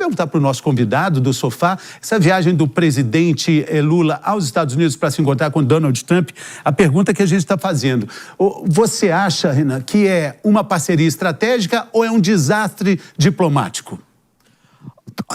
perguntar para o nosso convidado do sofá, essa viagem do presidente Lula aos Estados Unidos para se encontrar com Donald Trump, a pergunta que a gente está fazendo. Você acha, Renan, que é uma parceria estratégica ou é um desastre diplomático?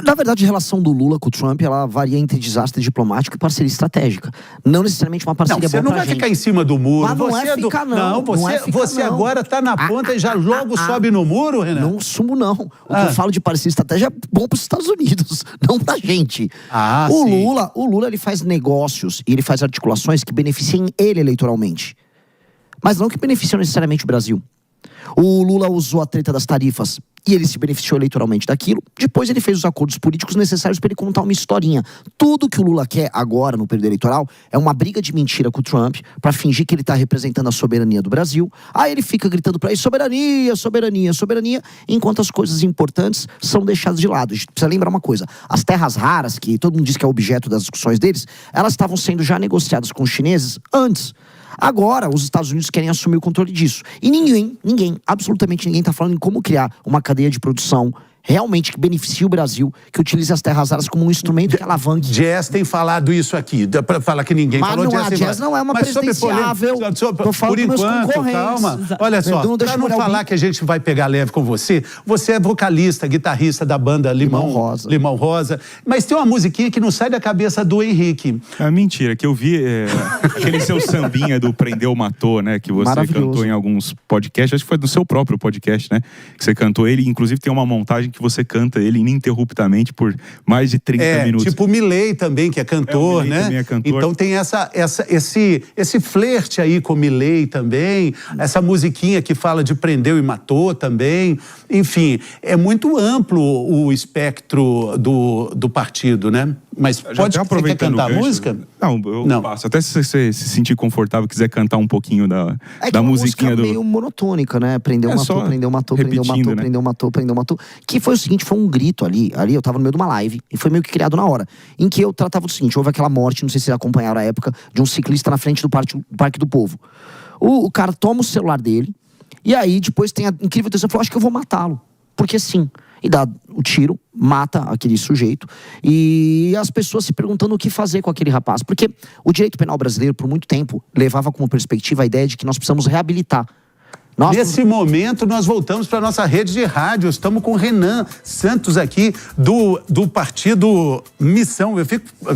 Na verdade, a relação do Lula com o Trump, ela varia entre desastre diplomático e parceria estratégica. Não necessariamente uma parceria boa pra gente. Você não vai ficar em cima do muro. Mas não é ficar, não. Você agora está na ponta e já logo sobe no muro, Renan? Não sumo, não. O que eu falo de parceria estratégica é bom para os Estados Unidos, não pra gente. O Lula, ele faz negócios e ele faz articulações que beneficiem ele eleitoralmente. Mas não que beneficiam necessariamente o Brasil. O Lula usou a treta das tarifas e ele se beneficiou eleitoralmente daquilo. Depois ele fez os acordos políticos necessários para ele contar uma historinha. Tudo que o Lula quer agora, no período eleitoral, é uma briga de mentira com o Trump para fingir que ele está representando a soberania do Brasil. Aí ele fica gritando para ele, soberania, soberania, soberania, enquanto as coisas importantes são deixadas de lado. A gente precisa lembrar uma coisa, as terras raras, que todo mundo diz que é objeto das discussões deles, elas estavam sendo já negociadas com os chineses antes. Agora, os Estados Unidos querem assumir o controle disso. E ninguém, absolutamente ninguém está falando em como criar uma cadeia de produção realmente que beneficie o Brasil, que utilize as terras raras como um instrumento que alavanque. Jazz tem falado isso aqui, para falar que ninguém falou. Mas Jazz não é uma presidenciável. Por enquanto, calma. Olha só, para não falar que a gente vai pegar leve com você, você é vocalista, guitarrista da banda Limão Rosa. Mas tem uma musiquinha que não sai da cabeça do Henrique. É mentira, que eu vi aquele seu sambinha do Prendeu Matou, né? Que você cantou em alguns podcasts, acho que foi do seu próprio podcast, né? Que você cantou ele, inclusive tem uma montagem que você canta ele ininterruptamente por mais de 30 minutos. Tipo o Milley também, que é cantor, né? Também é cantor. Então tem esse flerte aí com o Milley também, essa musiquinha que fala de prendeu e matou também. Enfim, é muito amplo o espectro do partido, né? Mas você quer cantar a música? Não, passo. Até se você se sentir confortável, quiser cantar um pouquinho da musiquinha do... É meio monotônica, né? Prendeu, matou, prendeu, matou, prendeu, matou, né? Prendeu, matou, prendeu, matou. Que foi o seguinte, foi um grito ali eu tava no meio de uma live, e foi meio que criado na hora, em que eu tratava do seguinte, houve aquela morte, não sei se vocês acompanharam a época, de um ciclista na frente do Parque do Povo. O cara toma o celular dele, e aí depois tem a incrível decisão, falou, acho que eu vou matá-lo, porque sim. E dá o tiro, mata aquele sujeito. E as pessoas se perguntando o que fazer com aquele rapaz. Porque o direito penal brasileiro, por muito tempo, levava como perspectiva a ideia de que nós precisamos reabilitar. Nesse momento, nós voltamos para a nossa rede de rádio. Estamos com o Renan Santos aqui, do partido Missão.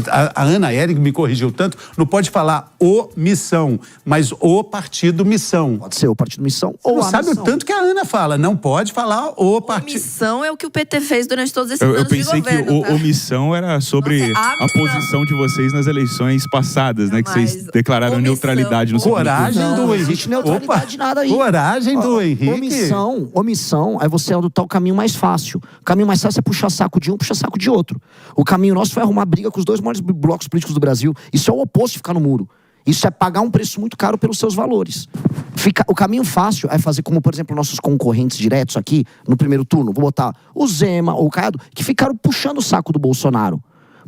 A Ana Ering me corrigiu tanto, não pode falar o Missão, mas o partido Missão. Pode ser o partido Missão ou a sabe Missão. O tanto que a Ana fala, não pode falar o partido. Missão é o que o PT fez durante todos esses anos de governo. Eu pensei que o Missão era sobre a posição de vocês nas eleições passadas, né? Que vocês declararam neutralidade no segundo turno. Coragem do Henrique. Não existe neutralidade nada aí. Coragem do Henrique. Omissão é você adotar o caminho mais fácil. O caminho mais fácil é puxar saco de um, puxar saco de outro. O caminho nosso foi arrumar briga com os dois maiores blocos políticos do Brasil. Isso é o oposto de ficar no muro. Isso é pagar um preço muito caro pelos seus valores. O caminho fácil é fazer como, por exemplo, nossos concorrentes diretos aqui, no primeiro turno. Vou botar o Zema ou o Caiado, que ficaram puxando o saco do Bolsonaro.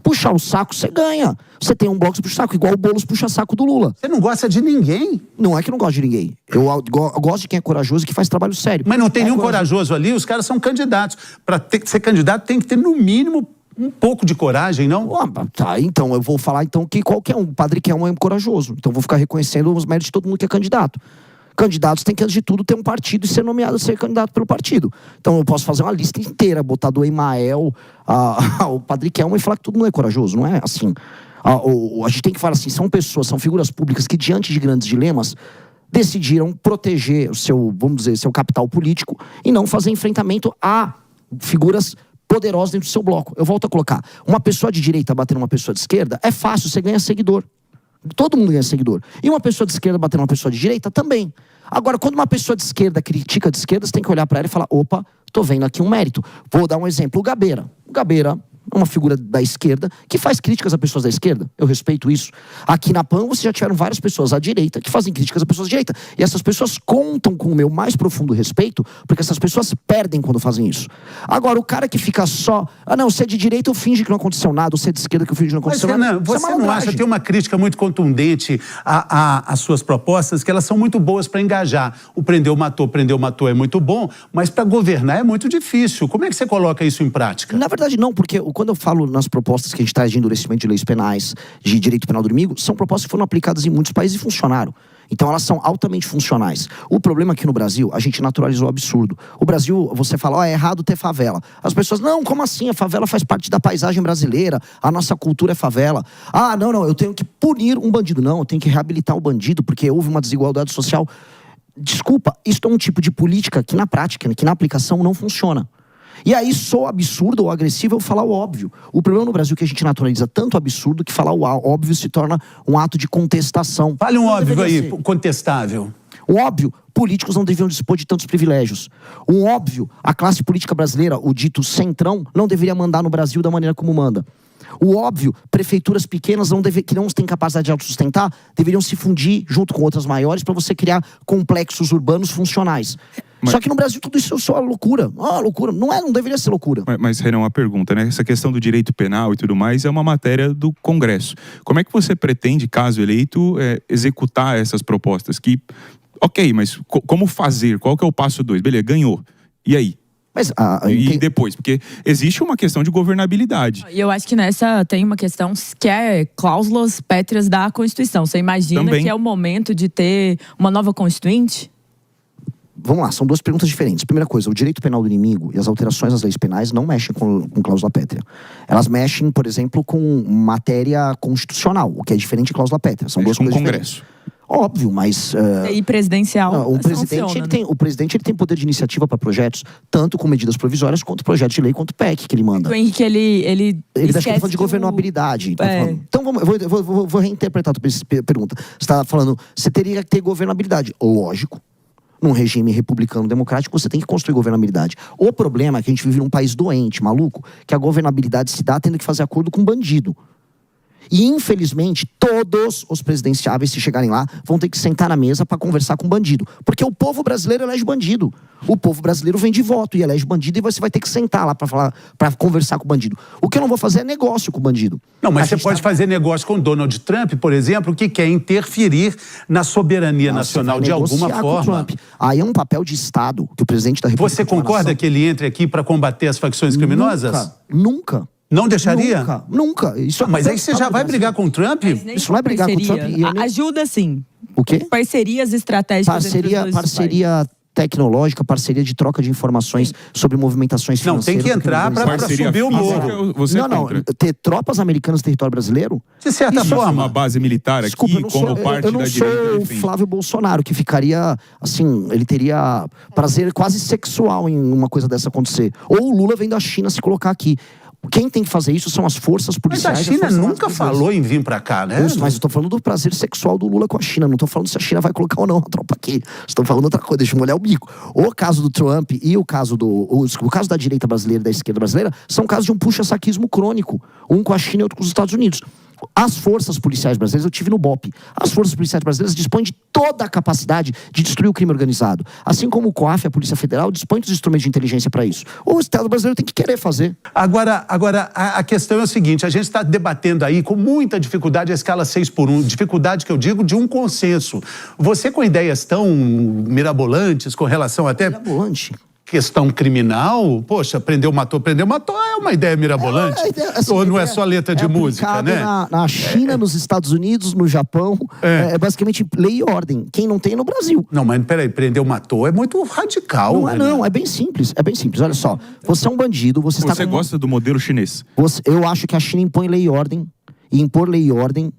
Puxar o saco, você ganha. Você tem um bloco que puxa saco, igual o Boulos puxa saco do Lula. Você não gosta de ninguém? Não é que eu não gosto de ninguém. Eu gosto de quem é corajoso e que faz trabalho sério. Mas não tem nenhum corajoso ali, os caras são candidatos. Para ser candidato tem que ter, no mínimo, um pouco de coragem, não? Tá, então eu vou falar então que qualquer um, o Padre Kelman é corajoso. Então eu vou ficar reconhecendo os méritos de todo mundo que é candidato. Candidatos têm que, antes de tudo, ter um partido e ser nomeado a ser candidato pelo partido. Então eu posso fazer uma lista inteira, botar do Emael ao Padre Kelman e falar que todo mundo é corajoso, não é assim. A gente tem que falar assim, são pessoas, são figuras públicas que, diante de grandes dilemas, decidiram proteger o seu, vamos dizer, seu capital político e não fazer enfrentamento a figuras poderosas dentro do seu bloco. Eu volto a colocar, uma pessoa de direita batendo uma pessoa de esquerda, é fácil, você ganha seguidor. Todo mundo ganha seguidor. E uma pessoa de esquerda batendo uma pessoa de direita, também. Agora, quando uma pessoa de esquerda critica de esquerda, você tem que olhar para ela e falar, opa, tô vendo aqui um mérito. Vou dar um exemplo, o Gabeira. O Gabeira, uma figura da esquerda, que faz críticas a pessoas da esquerda. Eu respeito isso. Aqui na PAN, você já tiveram várias pessoas à direita que fazem críticas a pessoas da direita. E essas pessoas contam com o meu mais profundo respeito, porque essas pessoas perdem quando fazem isso. Agora, o cara que fica só... não, você é de direita, eu finge que não aconteceu nada. Você é de esquerda, que eu finge que não aconteceu nada. Renan, você não acha que tem uma crítica muito contundente às suas propostas, que elas são muito boas para engajar? O prendeu, matou é muito bom, mas para governar é muito difícil. Como é que você coloca isso em prática? Na verdade, não, porque quando eu falo nas propostas que a gente traz de endurecimento de leis penais, de direito penal do inimigo, são propostas que foram aplicadas em muitos países e funcionaram. Então elas são altamente funcionais. O problema é que no Brasil, a gente naturalizou o absurdo. O Brasil, você fala, é errado ter favela. As pessoas, não, como assim? A favela faz parte da paisagem brasileira, a nossa cultura é favela. Não, eu tenho que punir um bandido. Não, eu tenho que reabilitar o bandido, porque houve uma desigualdade social. Desculpa, isso é um tipo de política que na prática, que na aplicação não funciona. E aí, sou absurdo ou agressivo eu falar o óbvio. O problema no Brasil é que a gente naturaliza tanto absurdo que falar o óbvio se torna um ato de contestação. Fale um óbvio aí, contestável. Um óbvio, políticos não deveriam dispor de tantos privilégios. Um óbvio, a classe política brasileira, o dito centrão, não deveria mandar no Brasil da maneira como manda. O óbvio, prefeituras pequenas que não têm capacidade de autossustentar, deveriam se fundir junto com outras maiores para você criar complexos urbanos funcionais. Só que no Brasil tudo isso é só loucura. Loucura. Não deveria ser loucura. Mas, Renan, uma pergunta, né? Essa questão do direito penal e tudo mais é uma matéria do Congresso. Como é que você pretende, caso eleito, executar essas propostas? Ok, mas como fazer? Qual que é o passo 2? Beleza, ganhou. E aí? Mas, e depois? Porque existe uma questão de governabilidade. E eu acho que nessa tem uma questão que é cláusulas pétreas da Constituição. Você imagina também que é o momento de ter uma nova Constituinte? Vamos lá, são duas perguntas diferentes. Primeira coisa, o direito penal do inimigo e as alterações às leis penais não mexem com cláusula pétrea. Elas mexem, por exemplo, com matéria constitucional, o que é diferente de cláusula pétrea. São duas coisas diferentes. Congresso. Óbvio, mas... E presidencial? O presidente ele tem poder de iniciativa para projetos, tanto com medidas provisórias, quanto projetos de lei, quanto PEC que ele manda. O Henrique, ele está falando de governabilidade. Então, eu vou reinterpretar a tua pergunta. Você está falando, você teria que ter governabilidade. Lógico. Num regime republicano democrático, você tem que construir governabilidade. O problema é que a gente vive num país doente, maluco, que a governabilidade se dá tendo que fazer acordo com bandido. E, infelizmente, todos os presidenciáveis, se chegarem lá, vão ter que sentar na mesa para conversar com bandido. Porque o povo brasileiro elege bandido. O povo brasileiro vem de voto e elege bandido, e você vai ter que sentar lá para conversar com o bandido. O que eu não vou fazer é negócio com o bandido. Não, mas você pode fazer negócio com Donald Trump, por exemplo, que quer interferir na soberania nacional de alguma forma. Aí é um papel de Estado que o presidente da República... Você concorda que ele entre aqui para combater as facções criminosas? Nunca. Não deixaria? Nunca. Mas aí você já vai brigar com o Trump? Isso não é brigar com o Trump. Ajuda sim. O quê? Parcerias estratégicas. Parceria tecnológica, parceria de troca de informações sobre movimentações financeiras. Não, tem que entrar para subir o morro. Não, ter tropas americanas no território brasileiro? De certa forma. Uma base militar aqui, como parte da direita. Eu não sou o Flávio Bolsonaro, que ficaria, assim, ele teria prazer quase sexual em uma coisa dessa acontecer. Ou o Lula vem da China se colocar aqui. Quem tem que fazer isso são as forças policiais. Mas a China nunca falou em vir pra cá, né? Mas eu tô falando do prazer sexual do Lula com a China. Não tô falando se a China vai colocar ou não a tropa aqui. Estou falando outra coisa, deixa eu molhar o bico. O caso do Trump e o caso da direita brasileira e da esquerda brasileira são casos de um puxa-saquismo crônico. Um com a China e outro com os Estados Unidos. As forças policiais brasileiras, eu tive no BOPE, as forças policiais brasileiras dispõem de toda a capacidade de destruir o crime organizado. Assim como o COAF, a Polícia Federal, dispõe dos instrumentos de inteligência para isso. O Estado brasileiro tem que querer fazer. Agora a questão é o seguinte, a gente está debatendo aí com muita dificuldade a escala 6x1, dificuldade que eu digo de um consenso. Você com ideias tão mirabolantes com relação até... Mirabolante? Questão criminal, poxa, prendeu, matou é uma ideia mirabolante. Ou não é só letra de música, né? Na China, nos Estados Unidos, no Japão, é basicamente lei e ordem. Quem não tem no Brasil. Não, mas peraí, prendeu, matou é muito radical. Não, é bem simples, olha só. Você é um bandido, você gosta do modelo chinês? Eu acho que a China impõe lei e ordem, e impor lei e ordem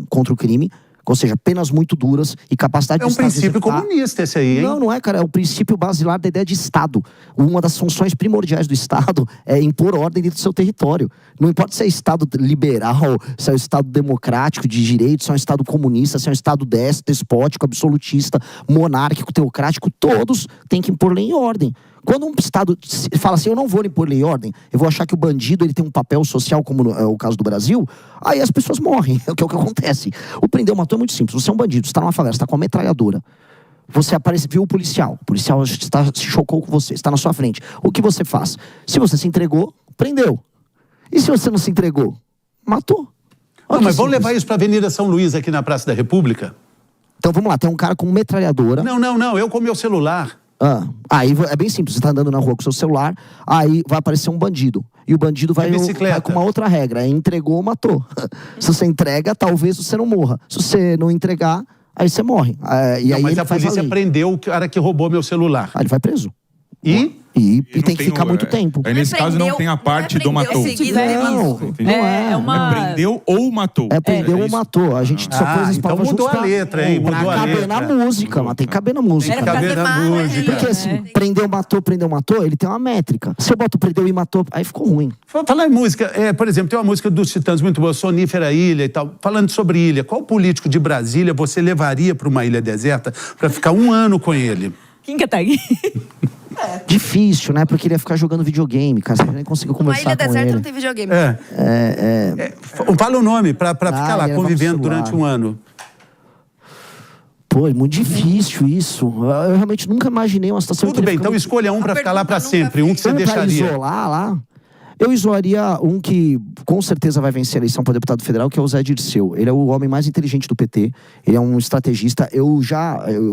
contra o crime, ou seja, penas muito duras e capacidade de Estado. É um princípio comunista esse aí, hein? Não é, cara. É o princípio basilar da ideia de Estado. Uma das funções primordiais do Estado é impor ordem dentro do seu território. Não importa se é Estado liberal, se é um Estado democrático, de direito, se é um Estado comunista, se é um Estado despótico, absolutista, monárquico, teocrático, todos têm que impor lei e ordem. Quando um Estado fala assim, eu não vou impor lei e ordem, eu vou achar que o bandido ele tem um papel social, como é o caso do Brasil, aí as pessoas morrem, é o que acontece. O prendeu, matou é muito simples. Você é um bandido, você está numa favela, você está com uma metralhadora. Você viu o policial se chocou com você, está na sua frente. O que você faz? Se você se entregou, prendeu. E se você não se entregou? Matou. Não, mas vamos levar isso para a Avenida São Luís, aqui na Praça da República? Então vamos lá, tem um cara com metralhadora. Não, eu com meu celular. Aí é bem simples, você tá andando na rua com o seu celular, aí vai aparecer um bandido. E o bandido vai com uma outra regra, entregou, matou. Se você entrega, talvez você não morra. Se você não entregar, aí você morre. Mas a polícia prendeu o cara que roubou meu celular. Aí ele vai preso. E tem que ficar muito tempo. Aí nesse caso não tem a parte do matou. Prendeu ou matou. Prendeu ou matou. A gente só pôs então mudou a letra, hein? Pra caber na música, mas tem que caber na música. Tem que caber na música. Porque assim, prendeu, matou, ele tem uma métrica. Se eu boto prendeu e matou, aí ficou ruim. Falar em música, por exemplo, tem uma música dos Titãs muito boa, Sonífera Ilha e tal. Falando sobre ilha, qual político de Brasília você levaria para uma ilha deserta para ficar 1 ano com ele? Kim Kataguiri. Difícil, né? Porque ele ia ficar jogando videogame, cara. Você nem conseguiu conversar com ele. Uma ilha deserta não tem videogame. Fala o nome, pra ficar lá, convivendo durante 1 ano. Pô, é muito difícil isso. Eu realmente nunca imaginei uma situação... Tudo bem, então escolha um pra ficar lá pra sempre. Um que você deixaria. Pra isolar lá... Eu isolaria um que com certeza vai vencer a eleição para deputado federal, que é o Zé Dirceu. Ele é o homem mais inteligente do PT, ele é um estrategista. Eu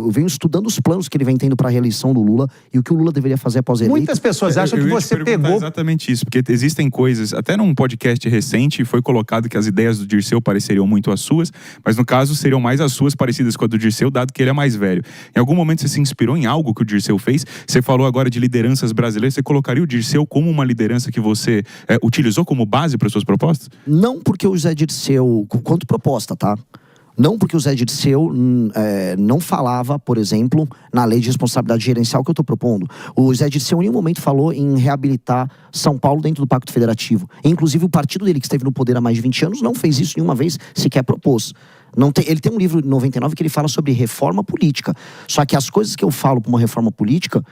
venho estudando os planos que ele vem tendo para a reeleição do Lula e o que o Lula deveria fazer após eleito. Muitas pessoas acham que você pegou... exatamente isso, porque existem coisas, até num podcast recente foi colocado que as ideias do Dirceu pareceriam muito as suas, mas no caso seriam mais as suas parecidas com a do Dirceu, dado que ele é mais velho. Em algum momento você se inspirou em algo que o Dirceu fez? Você falou agora de lideranças brasileiras, você colocaria o Dirceu como uma liderança que você utilizou como base para suas propostas? Não porque o Zé Dirceu, quanto proposta, tá? Não porque o Zé Dirceu não falava, por exemplo, na lei de responsabilidade gerencial que eu estou propondo. O Zé Dirceu em nenhum momento falou em reabilitar São Paulo dentro do Pacto Federativo. Inclusive o partido dele, que esteve no poder há mais de 20 anos, não fez isso nenhuma vez, sequer propôs. Ele tem um livro de 99 que ele fala sobre reforma política. Só que as coisas que eu falo para uma reforma política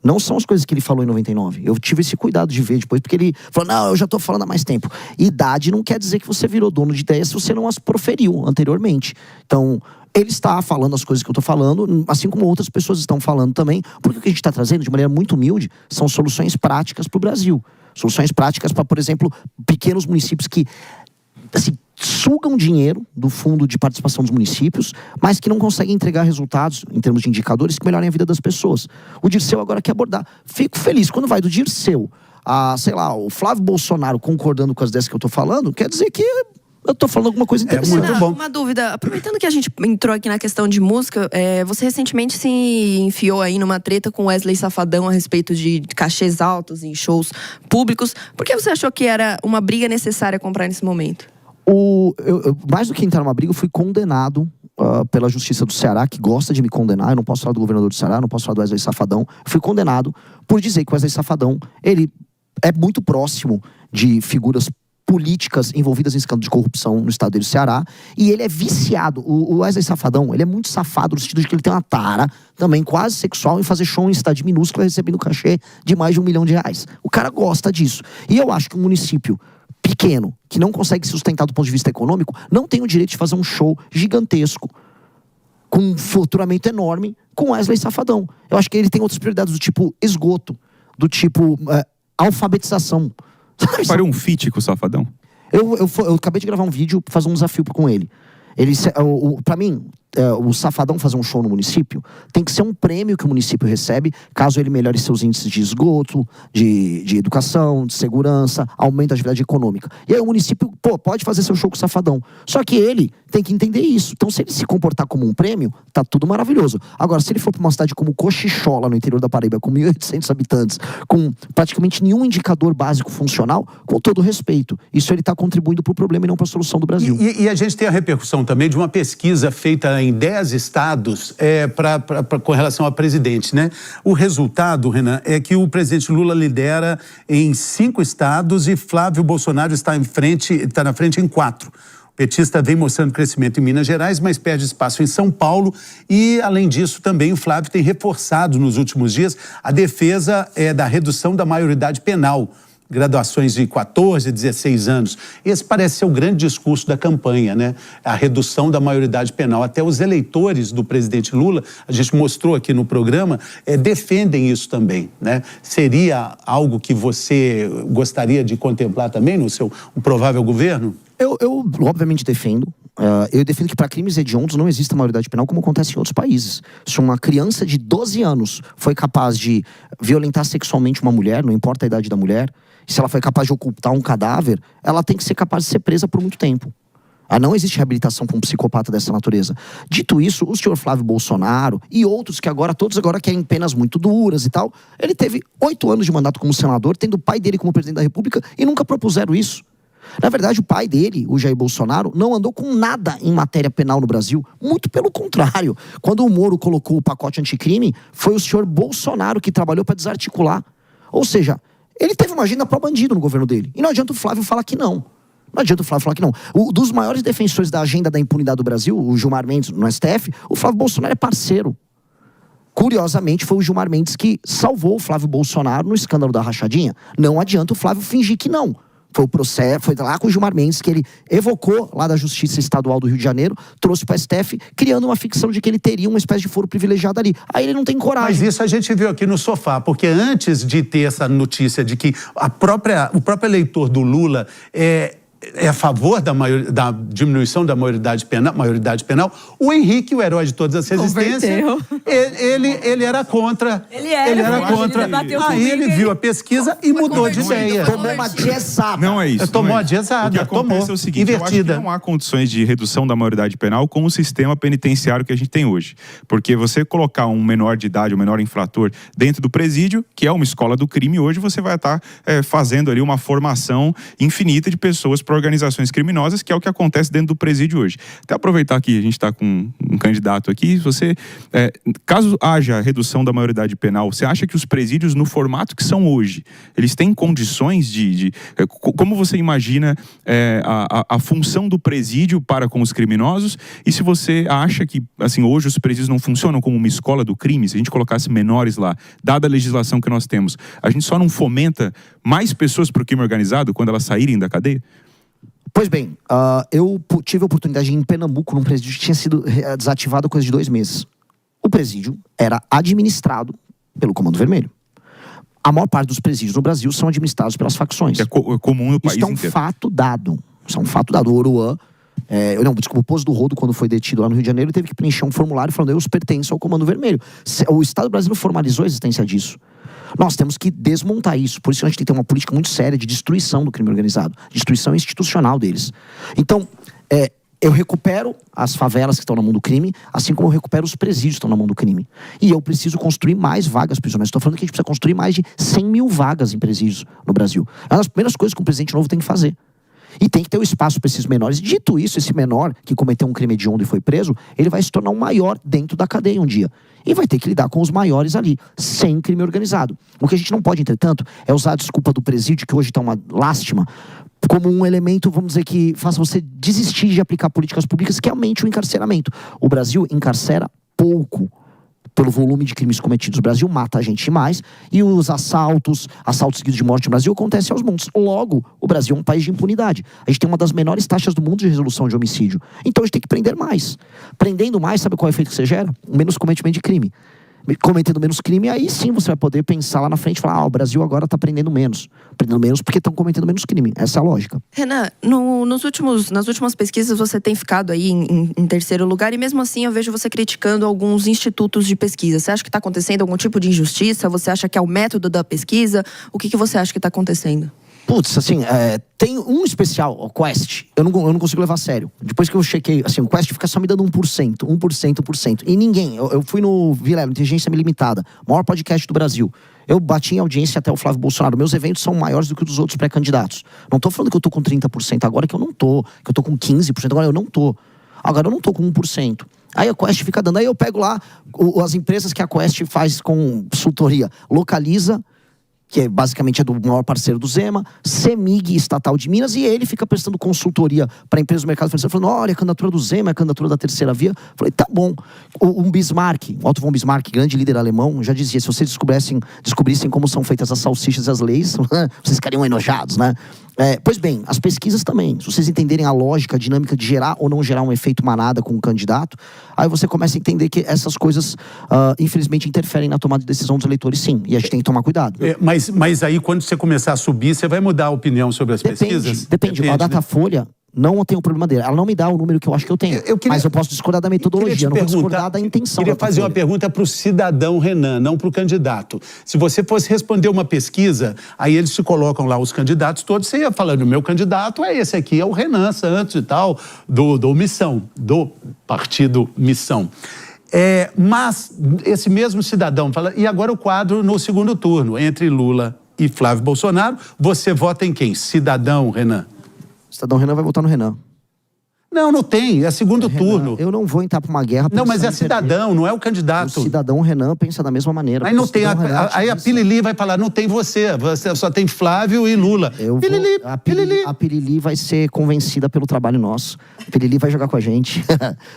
não são as coisas que ele falou em 99. Eu tive esse cuidado de ver depois, porque ele falou, não, eu já tô falando há mais tempo. Idade não quer dizer que você virou dono de ideias se você não as proferiu anteriormente. Então, ele está falando as coisas que eu tô falando, assim como outras pessoas estão falando também, porque o que a gente está trazendo, de maneira muito humilde, são soluções práticas para o Brasil. Soluções práticas para, por exemplo, pequenos municípios que, assim, sugam dinheiro do fundo de participação dos municípios, mas que não conseguem entregar resultados em termos de indicadores que melhorem a vida das pessoas. O Dirceu agora quer abordar. Fico feliz quando vai do Dirceu a, sei lá, o Flávio Bolsonaro concordando com as ideias que eu tô falando, quer dizer que eu tô falando alguma coisa interessante. Muito bom. Uma dúvida, aproveitando que a gente entrou aqui na questão de música, você recentemente se enfiou aí numa treta com Wesley Safadão a respeito de cachês altos em shows públicos. Por que você achou que era uma briga necessária comprar nesse momento? Mais do que entrar numa briga, eu fui condenado pela Justiça do Ceará, que gosta de me condenar. Eu não posso falar do governador do Ceará, não posso falar do Wesley Safadão. Eu fui condenado por dizer que o Wesley Safadão, ele é muito próximo de figuras políticas envolvidas em escândalo de corrupção no estado do Ceará, e ele é viciado. O Wesley Safadão, ele é muito safado no sentido de que ele tem uma tara também quase sexual em fazer show em cidade minúscula recebendo cachê de mais de R$1 milhão. O cara gosta disso. E eu acho que um município pequeno, que não consegue se sustentar do ponto de vista econômico, não tem o direito de fazer um show gigantesco, com um faturamento enorme, com Wesley Safadão. Eu acho que ele tem outras prioridades do tipo esgoto, do tipo alfabetização. Faria um feat com o Safadão? Eu acabei de gravar um vídeo pra fazer um desafio com ele. Pra mim, o Safadão fazer um show no município tem que ser um prêmio que o município recebe caso ele melhore seus índices de esgoto, de educação, de segurança, aumento da atividade econômica. E aí o município, pode fazer seu show com o Safadão. Só que ele tem que entender isso. Então, se ele se comportar como um prêmio, tá tudo maravilhoso. Agora, se ele for pra uma cidade como Cochichola, no interior da Paraíba, com 1.800 habitantes, com praticamente nenhum indicador básico funcional, com todo respeito, isso ele tá contribuindo pro problema e não pra solução do Brasil. E a gente tem a repercussão também de uma pesquisa feita em 10 estados com relação a presidente, né? O resultado, Renan, é que o presidente Lula lidera em 5 estados e Flávio Bolsonaro está na frente em 4. petista vem mostrando crescimento em Minas Gerais, mas perde espaço em São Paulo. E, além disso, também o Flávio tem reforçado nos últimos dias a defesa da redução da maioridade penal. Graduações de 14, 16 anos. Esse parece ser o grande discurso da campanha, né? A redução da maioridade penal. Até os eleitores do presidente Lula, a gente mostrou aqui no programa, defendem isso também, né? Seria algo que você gostaria de contemplar também no seu provável governo? Eu obviamente defendo. Eu defendo que para crimes hediondos não existe maioridade penal como acontece em outros países. Se uma criança de 12 anos foi capaz de violentar sexualmente uma mulher, não importa a idade da mulher, se ela foi capaz de ocultar um cadáver, ela tem que ser capaz de ser presa por muito tempo. Não existe reabilitação para um psicopata dessa natureza. Dito isso, o senhor Flávio Bolsonaro e outros que todos agora querem penas muito duras e tal, ele teve 8 anos de mandato como senador, tendo o pai dele como presidente da República e nunca propuseram isso. Na verdade, o pai dele, o Jair Bolsonaro, não andou com nada em matéria penal no Brasil. Muito pelo contrário. Quando o Moro colocou o pacote anticrime, foi o senhor Bolsonaro que trabalhou para desarticular. Ou seja, ele teve uma agenda pró-bandido no governo dele. E não adianta o Flávio falar que não. Não adianta o Flávio falar que não. Dos maiores defensores da agenda da impunidade do Brasil, o Gilmar Mendes no STF, o Flávio Bolsonaro é parceiro. Curiosamente, foi o Gilmar Mendes que salvou o Flávio Bolsonaro no escândalo da rachadinha. Não adianta o Flávio fingir que não. Foi o processo, foi lá com o Gilmar Mendes que ele evocou lá da Justiça Estadual do Rio de Janeiro, trouxe para o STF, criando uma ficção de que ele teria uma espécie de foro privilegiado ali. Aí ele não tem coragem. Mas isso a gente viu aqui no Sofá, porque antes de ter essa notícia de que o próprio eleitor do Lula é a favor da diminuição da maioridade penal, o Henrique, o herói de todas as resistências, ele era contra. Ele era contra. Aí ele viu a pesquisa e mudou de ideia. Tomou uma diesada. Não é isso. Tomou a diesada. O que acontece é o seguinte, invertida. Eu acho que não há condições de redução da maioridade penal com o sistema penitenciário que a gente tem hoje. Porque você colocar um menor de idade, um menor infrator dentro do presídio, que é uma escola do crime, hoje você vai estar fazendo ali uma formação infinita de pessoas para organizações criminosas, que é o que acontece dentro do presídio hoje. Até aproveitar que a gente está com um candidato aqui, caso haja redução da maioridade penal, você acha que os presídios, no formato que são hoje, eles têm condições como você imagina a função do presídio para com os criminosos? E se você acha que, assim, hoje os presídios não funcionam como uma escola do crime, se a gente colocasse menores lá, dada a legislação que nós temos, a gente só não fomenta mais pessoas para o crime organizado quando elas saírem da cadeia? Pois bem, eu tive a oportunidade de ir em Pernambuco, num presídio que tinha sido desativado há coisa de 2 meses. O presídio era administrado pelo Comando Vermelho. A maior parte dos presídios no Brasil são administrados pelas facções. É comum no país inteiro. Isso é um fato dado. Isso é um fato dado. O Oruan, o Poço do Rodo, quando foi detido lá no Rio de Janeiro, teve que preencher um formulário falando: eu pertenço ao Comando Vermelho. O Estado brasileiro formalizou a existência disso. Nós temos que desmontar isso. Por isso a gente tem que ter uma política muito séria de destruição do crime organizado. Destruição institucional deles. Então, eu recupero as favelas que estão na mão do crime, assim como eu recupero os presídios que estão na mão do crime. E eu preciso construir mais vagas prisionais. Estou falando que a gente precisa construir mais de 100 mil vagas em presídios no Brasil. É uma das primeiras coisas que um presidente novo tem que fazer. E tem que ter o espaço para esses menores. Dito isso, esse menor que cometeu um crime hediondo e foi preso, ele vai se tornar um maior dentro da cadeia um dia. E vai ter que lidar com os maiores ali, sem crime organizado. O que a gente não pode, entretanto, é usar a desculpa do presídio, que hoje está uma lástima, como um elemento, vamos dizer, que faça você desistir de aplicar políticas públicas, que aumente o encarceramento. O Brasil encarcera pouco pelo volume de crimes cometidos. O Brasil mata a gente mais e os assaltos seguidos de morte no Brasil acontecem aos montes. Logo, o Brasil é um país de impunidade. A gente tem uma das menores taxas do mundo de resolução de homicídio. Então a gente tem que prender mais. Prendendo mais, sabe qual é o efeito que você gera? Menos cometimento de crime. Cometendo menos crime, aí sim você vai poder pensar lá na frente e falar: o Brasil agora está prendendo menos. Prendendo menos porque estão cometendo menos crime. Essa é a lógica. Renan, nas últimas pesquisas você tem ficado aí em terceiro lugar, e mesmo assim eu vejo você criticando alguns institutos de pesquisa. Você acha que está acontecendo algum tipo de injustiça? Você acha que é o método da pesquisa? O que você acha que está acontecendo? Putz, assim, tem um especial, o Quest, eu não consigo levar a sério. Depois que eu chequei, assim, o Quest fica só me dando 1%. E ninguém, eu fui no Vilela, Inteligência Limitada, maior podcast do Brasil. Eu bati em audiência até o Flávio Bolsonaro. Meus eventos são maiores do que os dos outros pré-candidatos. Não tô falando que eu tô com 30% agora, que eu não tô. Que eu tô com 15% agora, eu não tô. Agora eu não tô com 1%. Aí a Quest fica dando. Aí eu pego lá as empresas que a Quest faz com consultoria. Localiza que basicamente é do maior parceiro do Zema, CEMIG, estatal de Minas, e ele fica prestando consultoria para empresas do mercado financeiro, falando, olha, a candidatura do Zema é a candidatura da terceira via. Falei, tá bom. Um Bismarck, Otto von Bismarck, grande líder alemão, já dizia, se vocês descobrissem como são feitas as salsichas e as leis, vocês ficariam enojados, né? Pois bem, as pesquisas também. Se vocês entenderem a lógica, a dinâmica de gerar ou não gerar um efeito manada com o candidato, aí você começa a entender que essas coisas, infelizmente, interferem na tomada de decisão dos eleitores, sim. E a gente tem que tomar cuidado. Mas aí, quando você começar a subir, você vai mudar a opinião sobre as pesquisas? Depende. A Datafolha não tem o problema dele. Ela não me dá o número que eu acho que eu tenho. Mas eu posso discordar da metodologia, eu não vou discordar da intenção. Eu queria fazer uma pergunta para o cidadão Renan, não para o candidato. Se você fosse responder uma pesquisa, aí eles te colocam lá os candidatos todos, você ia falando, o meu candidato é esse aqui, é o Renan Santos e tal, do Missão, do partido Missão. Mas esse mesmo cidadão fala, e agora o quadro no segundo turno, entre Lula e Flávio Bolsonaro, você vota em quem? Cidadão Renan? Cidadão Renan vai votar no Renan. Não tem. É segundo turno. Eu não vou entrar pra uma guerra. Não, mas é cidadão, não é o candidato. O cidadão Renan pensa da mesma maneira. Aí não tem. Aí a Pirili vai falar, não tem você só tem Flávio e Lula. A Pirili vai ser convencida pelo trabalho nosso. A Pirili vai jogar com a gente.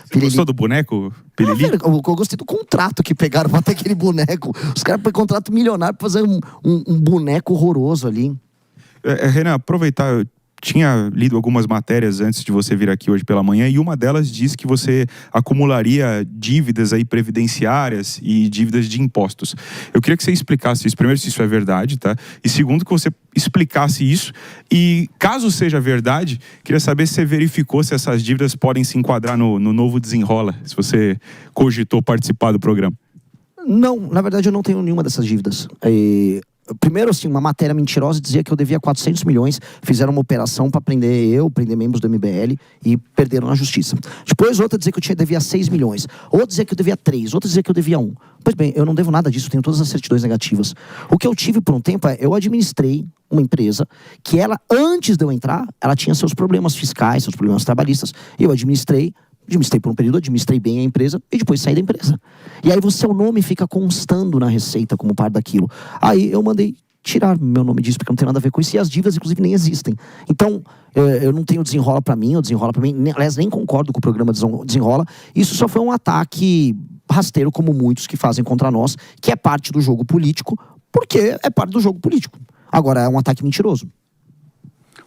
Você gostou do boneco, Pirili? Eu gostei do contrato que pegaram pra ter aquele boneco. Os caras põem contrato milionário pra fazer um boneco horroroso ali. Renan, aproveitar... Eu tinha lido algumas matérias antes de você vir aqui hoje pela manhã e uma delas diz que você acumularia dívidas aí previdenciárias e dívidas de impostos. Eu queria que você explicasse isso. Primeiro, se isso é verdade, tá? E segundo, que você explicasse isso. E caso seja verdade, queria saber se você verificou se essas dívidas podem se enquadrar no novo Desenrola, se você cogitou participar do programa. Não, na verdade eu não tenho nenhuma dessas dívidas. Primeiro, assim, uma matéria mentirosa dizia que eu devia 400 milhões, fizeram uma operação para prender membros do MBL e perderam na justiça. Depois, outra dizia que eu devia 6 milhões, outra dizia que eu devia 3, outra dizia que eu devia 1. Pois bem, eu não devo nada disso, tenho todas as certidões negativas. O que eu tive por um tempo eu administrei uma empresa que ela, antes de eu entrar, ela tinha seus problemas fiscais, seus problemas trabalhistas. Eu administrei por um período, administrei bem a empresa e depois saí da empresa. E aí o seu nome fica constando na receita como parte daquilo. Aí eu mandei tirar meu nome disso, porque não tem nada a ver com isso, e as dívidas, inclusive, nem existem. Então, eu não tenho Desenrola pra mim, aliás, nem concordo com o programa Desenrola. Isso só foi um ataque rasteiro, como muitos que fazem contra nós, que é parte do jogo político, porque é parte do jogo político. Agora, é um ataque mentiroso.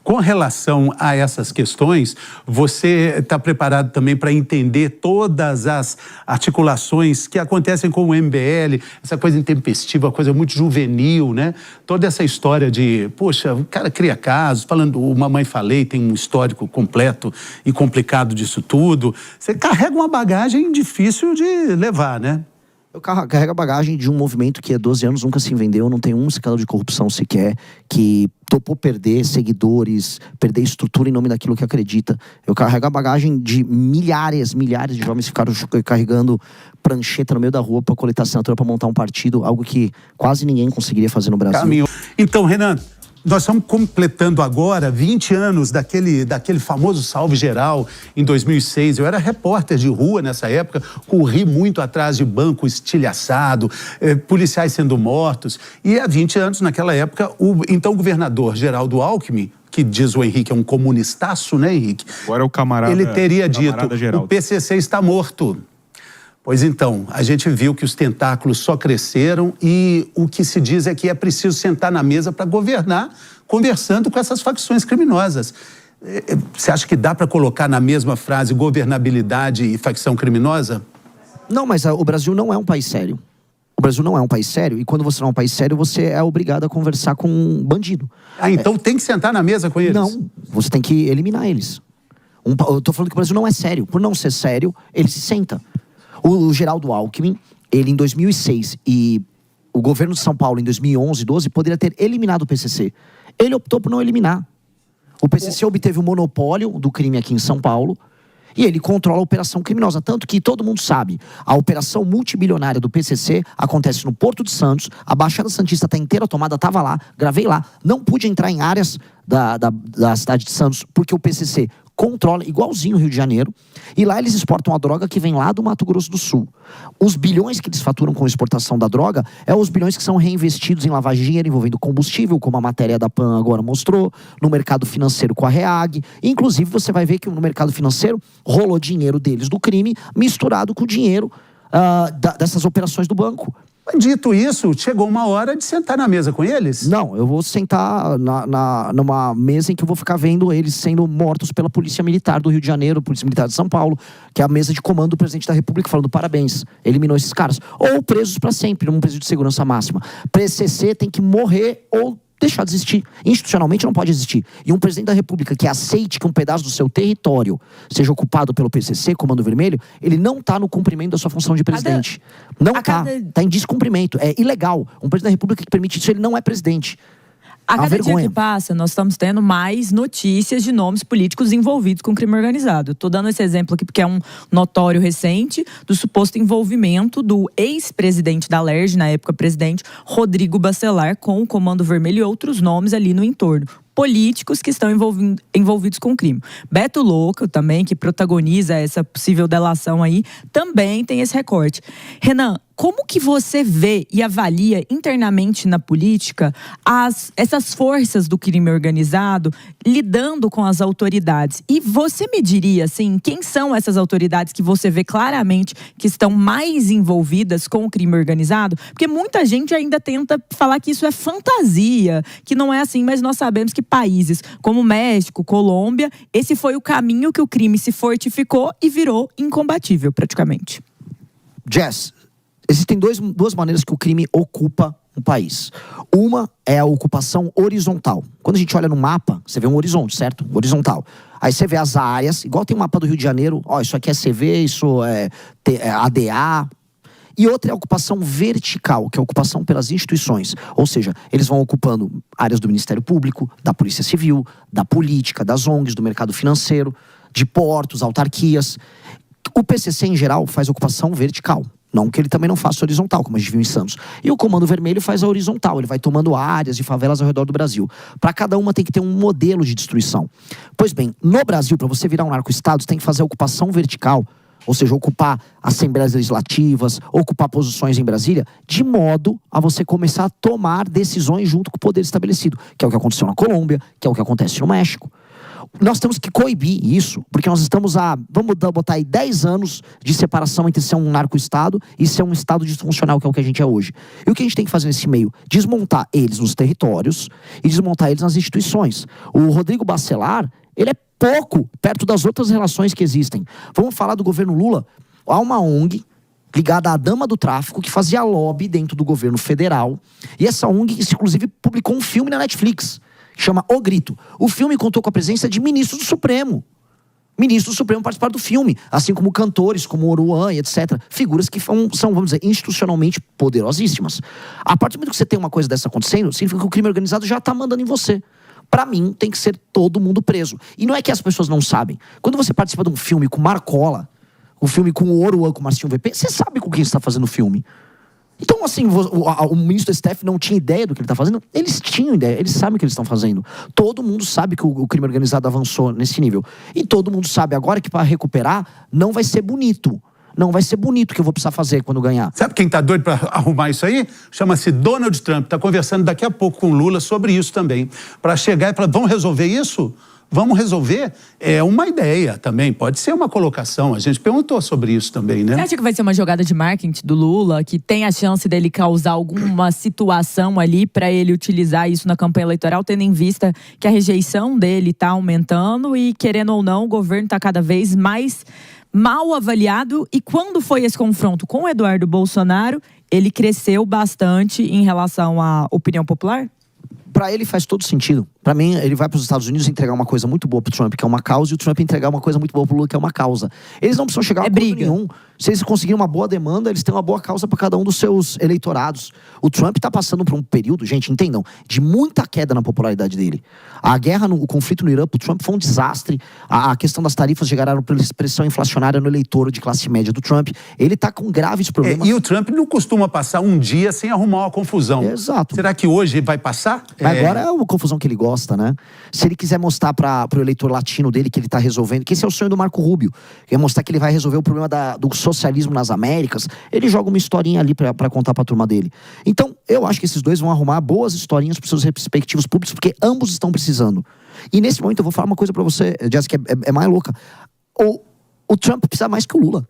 Com relação a essas questões, você está preparado também para entender todas as articulações que acontecem com o MBL, essa coisa intempestiva, coisa muito juvenil, né? Toda essa história de, poxa, o cara cria casos, falando, o Mamãe Falei tem um histórico completo e complicado disso tudo. Você carrega uma bagagem difícil de levar, né? Eu carrego a bagagem de um movimento que há 12 anos nunca se vendeu, não tem um escândalo de corrupção sequer, que topou perder seguidores, perder estrutura em nome daquilo que acredita. Eu carrego a bagagem de milhares de jovens que ficaram carregando prancheta no meio da rua para coletar assinatura para montar um partido, algo que quase ninguém conseguiria fazer no Brasil. Então, Renan, nós estamos completando agora 20 anos daquele famoso salve geral em 2006. Eu era repórter de rua nessa época, corri muito atrás de banco estilhaçado, policiais sendo mortos. E há 20 anos, naquela época, o então governador Geraldo Alckmin, que diz o Henrique é um comunistaço, né, Henrique? Agora é o camarada. Ele teria dito, Geraldo. o PCC está morto. Pois então, a gente viu que os tentáculos só cresceram e o que se diz é que é preciso sentar na mesa para governar, conversando com essas facções criminosas. Você acha que dá para colocar na mesma frase governabilidade e facção criminosa? Não, mas o Brasil não é um país sério. O Brasil não é um país sério e quando você não é um país sério, você é obrigado a conversar com um bandido. Então tem que sentar na mesa com eles? Não, você tem que eliminar eles. Eu tô falando que o Brasil não é sério. Por não ser sério, ele se senta. O Geraldo Alckmin, ele em 2006 e o governo de São Paulo em 2011, 12, poderia ter eliminado o PCC. Ele optou por não eliminar. O PCC obteve o monopólio do crime aqui em São Paulo e ele controla a operação criminosa. Tanto que todo mundo sabe, a operação multibilionária do PCC acontece no Porto de Santos, a Baixada Santista está inteira tomada, estava lá, gravei lá, não pude entrar em áreas da cidade de Santos porque o PCC controla, igualzinho o Rio de Janeiro, e lá eles exportam a droga que vem lá do Mato Grosso do Sul. Os bilhões que eles faturam com a exportação da droga os bilhões que são reinvestidos em lavagem de dinheiro envolvendo combustível, como a matéria da PAN agora mostrou, no mercado financeiro com a REAG. Inclusive, você vai ver que no mercado financeiro rolou dinheiro deles do crime misturado com o dinheiro dessas operações do banco. Dito isso, chegou uma hora de sentar na mesa com eles? Não, eu vou sentar numa mesa em que eu vou ficar vendo eles sendo mortos pela Polícia Militar do Rio de Janeiro, Polícia Militar de São Paulo, que é a mesa de comando do presidente da República, falando parabéns, eliminou esses caras. Ou presos para sempre, num presídio de segurança máxima. PCC tem que morrer ou deixar de existir. Institucionalmente não pode existir. E um presidente da República que aceite que um pedaço do seu território seja ocupado pelo PCC, Comando Vermelho, ele não está no cumprimento da sua função de presidente. Não está. Está em descumprimento. É ilegal. Um presidente da República que permite isso, ele não é presidente. A cada dia que passa, nós estamos tendo mais notícias de nomes políticos envolvidos com crime organizado. Estou dando esse exemplo aqui porque é um notório recente do suposto envolvimento do ex-presidente da LERJ, na época presidente, Rodrigo Bacelar, com o Comando Vermelho e outros nomes ali no entorno. Políticos que estão envolvidos com o crime. Beto Louco também, que protagoniza essa possível delação aí, também tem esse recorte. Renan, como que você vê e avalia internamente na política essas forças do crime organizado lidando com as autoridades? E você me diria, assim, quem são essas autoridades que você vê claramente que estão mais envolvidas com o crime organizado? Porque muita gente ainda tenta falar que isso é fantasia, que não é assim, mas nós sabemos que países como México, Colômbia, esse foi o caminho que o crime se fortificou e virou incombatível, praticamente. Jess, existem duas maneiras que o crime ocupa um país. Uma é a ocupação horizontal. Quando a gente olha no mapa, você vê um horizonte, certo? Horizontal. Aí você vê as áreas, igual tem o mapa do Rio de Janeiro, isso aqui é CV, isso é ADA. E outra é a ocupação vertical, que é a ocupação pelas instituições. Ou seja, eles vão ocupando áreas do Ministério Público, da Polícia Civil, da política, das ONGs, do mercado financeiro, de portos, autarquias. O PCC, em geral, faz ocupação vertical. Não que ele também não faça horizontal, como a gente viu em Santos. E o Comando Vermelho faz a horizontal. Ele vai tomando áreas de favelas ao redor do Brasil. Para cada uma tem que ter um modelo de destruição. Pois bem, no Brasil, para você virar um narco-estado, você tem que fazer a ocupação vertical. Ou seja, ocupar assembleias legislativas, ocupar posições em Brasília, de modo a você começar a tomar decisões junto com o poder estabelecido. Que é o que aconteceu na Colômbia, que é o que acontece no México. Nós temos que coibir isso, porque nós estamos vamos botar aí 10 anos de separação entre ser um narco-estado e ser um estado disfuncional, que é o que a gente é hoje. E o que a gente tem que fazer nesse meio? Desmontar eles nos territórios e desmontar eles nas instituições. O Rodrigo Bacelar, ele é pouco perto das outras relações que existem. Vamos falar do governo Lula. Há uma ONG ligada à dama do tráfico que fazia lobby dentro do governo federal. E essa ONG, inclusive, publicou um filme na Netflix, que chama O Grito. O filme contou com a presença de ministros do Supremo. Ministros do Supremo participaram do filme, assim como cantores, como Oruan e etc. Figuras que são, vamos dizer, institucionalmente poderosíssimas. A partir do momento que você tem uma coisa dessa acontecendo, significa que o crime organizado já está mandando em você. Pra mim, tem que ser todo mundo preso. E não é que as pessoas não sabem. Quando você participa de um filme com Marcola, um filme com o Oruan, com o Marcinho VP, você sabe com quem você está fazendo o filme. Então, assim, o ministro do STF não tinha ideia do que ele está fazendo? Eles tinham ideia, eles sabem o que eles estão fazendo. Todo mundo sabe que o crime organizado avançou nesse nível. E todo mundo sabe agora que para recuperar, não vai ser bonito. Não vai ser bonito o que eu vou precisar fazer quando ganhar. Sabe quem tá doido para arrumar isso aí? Chama-se Donald Trump. Tá conversando daqui a pouco com o Lula sobre isso também. Para chegar e falar, vamos resolver isso? Vamos resolver? É uma ideia também, pode ser uma colocação. A gente perguntou sobre isso também, né? Você acha que vai ser uma jogada de marketing do Lula, que tem a chance dele causar alguma situação ali para ele utilizar isso na campanha eleitoral, tendo em vista que a rejeição dele tá aumentando e, querendo ou não, o governo tá cada vez mais mal avaliado? E quando foi esse confronto com o Eduardo Bolsonaro, ele cresceu bastante em relação à opinião popular? Para ele faz todo sentido. Para mim, ele vai para os Estados Unidos entregar uma coisa muito boa pro Trump, que é uma causa, e o Trump entregar uma coisa muito boa pro Lula, que é uma causa. Eles não precisam chegar a acordo nenhum. Se eles conseguirem uma boa demanda, eles têm uma boa causa para cada um dos seus eleitorados. O Trump está passando por um período, gente, entendam, de muita queda na popularidade dele. A guerra, o conflito no Irã, pro Trump foi um desastre. A questão das tarifas geraram pressão inflacionária no eleitor de classe média do Trump. Ele está com graves problemas. E o Trump não costuma passar um dia sem arrumar uma confusão. Exato. Será que hoje vai passar? Agora é uma confusão que ele gosta. resposta, né? Se ele quiser mostrar para o eleitor latino dele que ele tá resolvendo, que esse é o sonho do Marco Rubio, que é mostrar que ele vai resolver o problema do socialismo nas Américas, ele joga uma historinha ali para contar pra turma dele. Então, eu acho que esses dois vão arrumar boas historinhas pros seus respectivos públicos, porque ambos estão precisando. E nesse momento eu vou falar uma coisa pra você, Jéssica, que é mais louca. O Trump precisa mais que o Lula.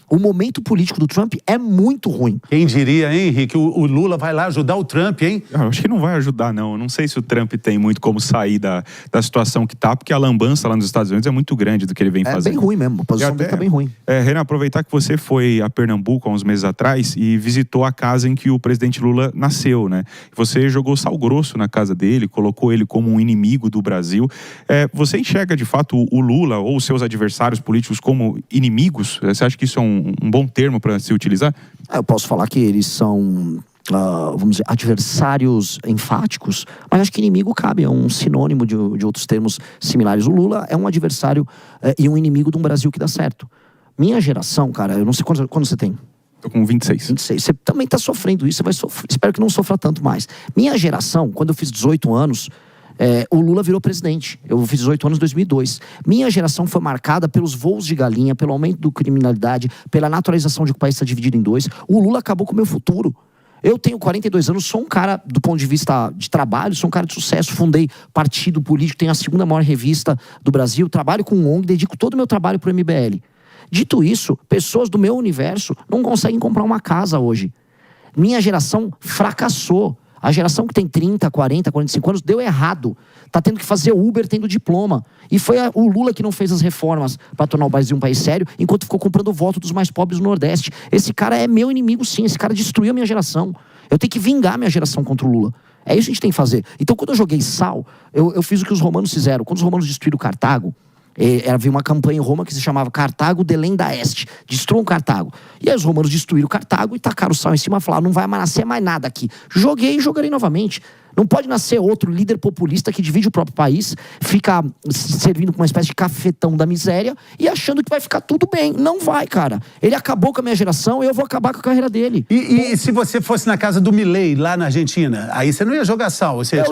O momento político do Trump é muito ruim. Quem diria, hein, Henrique? O Lula vai lá ajudar o Trump, hein? Eu acho que não vai ajudar, não. Eu não sei se o Trump tem muito como sair da situação que tá, porque a lambança lá nos Estados Unidos é muito grande do que ele vem fazendo. É bem ruim mesmo, a posição dele tá bem ruim. Renan, aproveitar que você foi a Pernambuco há uns meses atrás e visitou a casa em que o presidente Lula nasceu, né? Você jogou sal grosso na casa dele, colocou ele como um inimigo do Brasil. Você enxerga, de fato, o Lula ou os seus adversários políticos como inimigos? Você acha que isso é um bom termo para se utilizar? Eu posso falar que eles são, vamos dizer, adversários enfáticos, mas acho que inimigo cabe, é um sinônimo de outros termos similares. O Lula é um adversário e um inimigo de um Brasil que dá certo. Minha geração, cara, eu não sei quando você tem. Tô com 26. 26. Você também tá sofrendo isso, você vai sofrer. Espero que não sofra tanto mais. Minha geração, quando eu fiz 18 anos, o Lula virou presidente. Eu fiz 18 anos em 2002. Minha geração foi marcada pelos voos de galinha, pelo aumento da criminalidade, pela naturalização de que o país está dividido em dois. O Lula acabou com o meu futuro. Eu tenho 42 anos, sou um cara, do ponto de vista de trabalho, sou um cara de sucesso, fundei partido político, tenho a segunda maior revista do Brasil, trabalho com ONG, dedico todo o meu trabalho para o MBL. Dito isso, pessoas do meu universo não conseguem comprar uma casa hoje. Minha geração fracassou. A geração que tem 30, 40, 45 anos deu errado. Tá tendo que fazer Uber tendo diploma. E foi o Lula que não fez as reformas para tornar o Brasil um país sério, enquanto ficou comprando o voto dos mais pobres do Nordeste. Esse cara é meu inimigo, sim. Esse cara destruiu a minha geração. Eu tenho que vingar a minha geração contra o Lula. É isso que a gente tem que fazer. Então, quando eu joguei sal, eu fiz o que os romanos fizeram. Quando os romanos destruíram Cartago, havia uma campanha em Roma que se chamava Cartago delenda est, destruam Cartago. E aí os romanos destruíram Cartago e tacaram o sal em cima e falaram, não vai mais nascer mais nada aqui. Joguei e jogarei novamente. Não pode nascer outro líder populista que divide o próprio país, fica servindo com uma espécie de cafetão da miséria e achando que vai ficar tudo bem. Não vai, cara. Ele acabou com a minha geração e eu vou acabar com a carreira dele. E se você fosse na casa do Milei, lá na Argentina, aí você não ia jogar sal? Você ia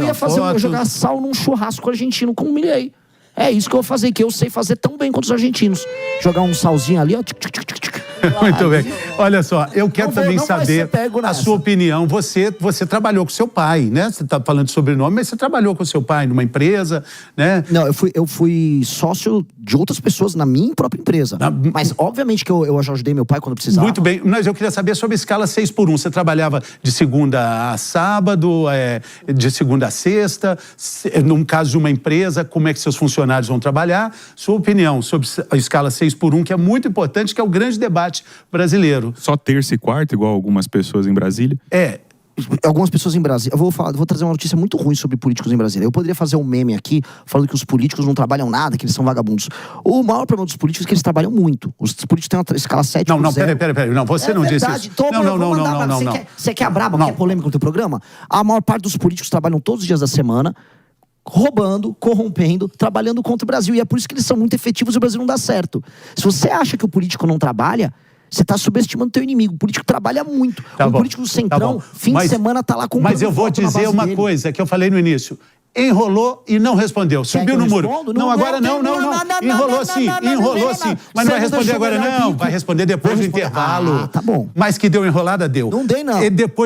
jogar sal num churrasco argentino com o Milei. É isso que eu vou fazer, que eu sei fazer tão bem quanto os argentinos. Jogar um salzinho ali, ó. Muito bem. Olha só, eu quero também saber a sua opinião. Você trabalhou com seu pai, né? Você está falando de sobrenome, mas você trabalhou com seu pai numa empresa, né? Não, eu fui sócio de outras pessoas na minha própria empresa. Mas, obviamente, que eu já ajudei meu pai quando precisava. Muito bem. Mas eu queria saber sobre a escala 6x1. Você trabalhava de segunda a sábado, de segunda a sexta? Num caso de uma empresa, como é que seus funcionários vão trabalhar? Sua opinião sobre a escala 6x1, que é muito importante, que é o grande debate brasileiro. Só terça e quarta, igual algumas pessoas em Brasília? Algumas pessoas em Brasília. Eu vou trazer uma notícia muito ruim sobre políticos em Brasília. Eu poderia fazer um meme aqui falando que os políticos não trabalham nada, que eles são vagabundos. O maior problema dos políticos é que eles trabalham muito. Os políticos têm uma escala 7 Não, peraí. Não, você não disse isso. Não. Você quer a braba, quer polêmica no teu programa? A maior parte dos políticos trabalham todos os dias da semana, roubando, corrompendo, trabalhando contra o Brasil. E é por isso que eles são muito efetivos e o Brasil não dá certo. Se você acha que o político não trabalha, você está subestimando o teu inimigo. O político trabalha muito. Político do Centrão, fim de semana, tá lá com. Mas eu vou dizer uma coisa que eu falei no início. Enrolou e não respondeu. Subiu no muro. Agora não. Enrolou sim. Mas não vai responder agora não. Vai responder depois do intervalo. Tá bom. Mas que deu enrolada, deu. Não dei, não. E depois